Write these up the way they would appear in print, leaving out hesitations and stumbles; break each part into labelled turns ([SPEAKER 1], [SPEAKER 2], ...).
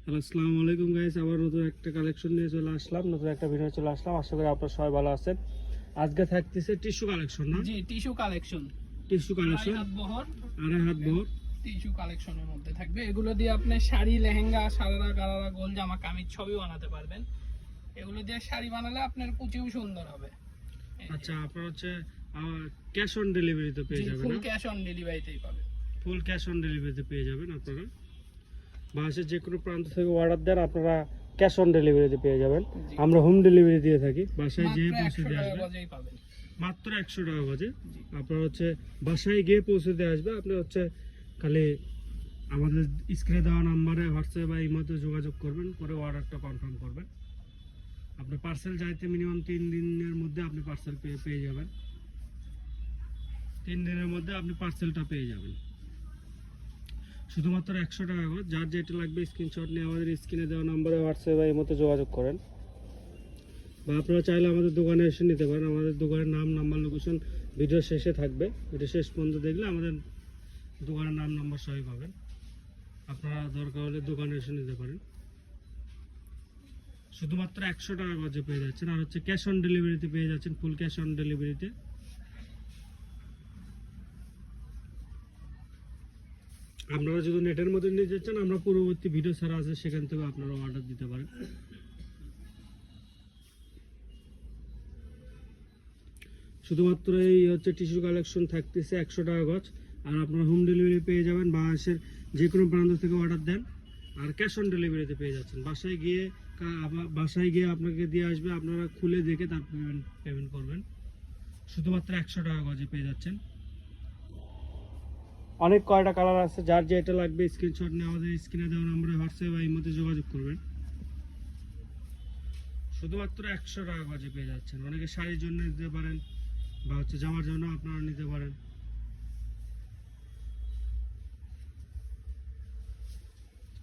[SPEAKER 1] Hello, আসসালামু আলাইকুম guys. আবার নতুন একটা কালেকশন নিয়ে চলে আসলাম, নতুন একটা ভিডিও চলে আসলাম। আশা করি আপনারা সবাই ভালো আছেন। আজকে থাকতেছে টিস্যু কালেকশন, না?
[SPEAKER 2] জি, টিস্যু কালেকশন।
[SPEAKER 1] টিস্যু কালেকশন আড়াই হাত বহর
[SPEAKER 2] টিস্যু কালেকশনের মধ্যে থাকবে। এগুলো দিয়ে আপনি শাড়ি, লেহেঙ্গা, সারারা, গারারা, গোল জামা, কামিজ ছবি বানাতে পারবেন। এগুলো দিয়ে শাড়ি বানালে আপনার কুচিও সুন্দর হবে।
[SPEAKER 1] আচ্ছা, আপনারা হচ্ছে ক্যাশ অন ডেলিভারিতে পেয়ে যাবেন।
[SPEAKER 2] ফুল ক্যাশ অন ডেলিভারিতেই পাবেন।
[SPEAKER 1] ফুল ক্যাশ অন ডেলিভারিতে পেয়ে যাবেন আপনারা। বাংলাদেশের যে কোনো প্রান্ত থেকে অর্ডার দেন আপনারা ক্যাশ অন ডেলিভারিতে পেয়ে যাবেন। আমরা হোম ডেলিভারি দিয়ে থাকি, বাসায় যেয়ে পৌঁছে দিয়ে আসবে। মাত্র 100 টাকা বাজে। আপনারা হচ্ছে বাসায় গিয়ে পৌঁছে দিয়ে আসবে। আপনি হচ্ছে খালি আমাদের স্ক্রিনে দেওয়া নাম্বারে হোয়াটসঅ্যাপ বা ইমোতে যোগাযোগ করবেন, করে অর্ডারটা কনফার্ম করবেন। আপনি পার্সেল চাইতে মিনিমাম 3 দিনের মধ্যে আপনি পার্সেল পেয়ে যাবেন। 3 দিনের মধ্যে আপনি পার্সেলটা পেয়ে যাবেন। শুধুমাত্র 100 টাকা করে। যার যেটা লাগবে স্ক্রিনশট নিয়ে আমাদের স্ক্রিনে দেওয়া নাম্বারে হোয়াটসঅ্যাপ বা ইমোতে যোগাযোগ করেন, বা আপনারা চাইলে আমাদের দোকানে এসে নিতে পারেন। আমাদের দোকানের নাম, নাম্বার, লোকেশন ভিডিও শেষে থাকবে। ভিডিও শেষ পর্যন্ত দেখলে আমাদের দোকানের নাম, নাম্বার সবই পাবেন। আপনারা দরকার হলে দোকানে এসে নিতে পারেন। শুধুমাত্র 100 টাকা গজে পেয়ে যাচ্ছেন। আর হচ্ছে ক্যাশ অন ডেলিভারিতে পেয়ে যাচ্ছেন, ফুল ক্যাশ অন ডেলিভারিতে। আপনারা যদি নেটের মধ্যে নিয়ে যাচ্ছেন, আমরা পূর্ববর্তী ভিডিও ছাড়া আছে, সেখান থেকে আপনারা অর্ডার দিতে পারেন। শুধুমাত্র এই হচ্ছে টিস্যু কালেকশন থাকতেছে 100 টাকা গজ। আর আপনারা হোম ডেলিভারি পেয়ে যাবেন। বাংলাদেশের যে কোনো প্রান্ত থেকে অর্ডার দেন আর ক্যাশ অন ডেলিভারিতে পেয়ে যাচ্ছেন। বাসায় গিয়ে আপনাকে দিয়ে আসবে, আপনারা খুলে দেখে তার পেমেন্ট করবেন। শুধুমাত্র 100 টাকা গজে পেয়ে যাচ্ছেন। অনেক কয়টা কালার আছে, যার যেটা লাগবে স্ক্রিনশট নিয়ে আমাদের স্ক্রিনে দেওয়া নম্বরে হোয়াটসঅ্যাপ বা ইমোতে যোগাযোগ করবেন। শুধুমাত্র 100 টাকা গজে পেয়ে যাচ্ছেন। অনেকে শাড়ির জন্য নিতে পারেন, বা হচ্ছে জামার জন্য আপনারা নিতে পারেন।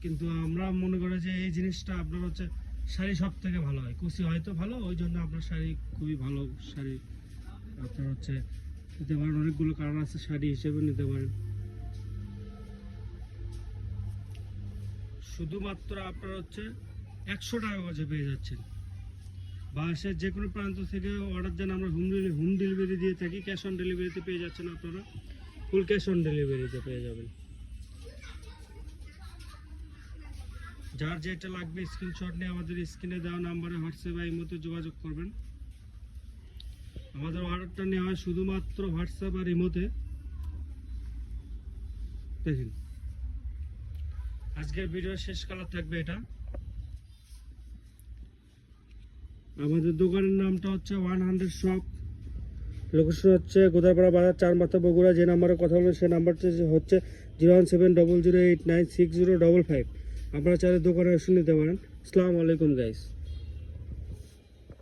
[SPEAKER 1] কিন্তু আমরা মনে করি যে এই জিনিসটা আপনার হচ্ছে শাড়ি সব থেকে ভালো হয়। কুচি হয়তো ভালো, ওই জন্য আপনার শাড়ি খুবই ভালো শাড়ি আপনার হচ্ছে নিতে পারেন। অনেকগুলো কালার আছে, শাড়ি হিসেবে নিতে পারেন। শুধুমাত্র আপনার হচ্ছে 100 টাকা গজে পেয়ে যাচ্ছেন। বাংলাদেশের যে কোনো প্রান্ত থেকে অর্ডার দেন, আমরা হোম ডেলিভারি দিয়ে থাকি। ক্যাশ অন ডেলিভারিতে পেয়ে যাচ্ছেন আপনারা, ফুল ক্যাশ অন ডেলিভারিতে পেয়ে যাবেন। যার যেটা লাগবে স্ক্রিনশট নিয়ে আমাদের স্ক্রিনে দেওয়া নাম্বারে হোয়াটসঅ্যাপ বা ইমোতে যোগাযোগ করবেন। আমাদের অর্ডারটা নেওয়া হয় শুধুমাত্র হোয়াটসঅ্যাপ আর ইমোতে। দেখুন, আজকের ভিডিও শেষ কালার থাকবে এটা। আমাদের দোকানের নামটা হচ্ছে 100 শপ। লোকেশন হচ্ছে গোদারপাড়া বাজার, 4 মাথা, বগুড়া। যে নাম্বারে কথা বলবেন সেই নাম্বারটা হচ্ছে 01700896055। আপনারা চাইলে দোকানে এসে নিতে পারেন। আসসালামু আলাইকুম গাইস।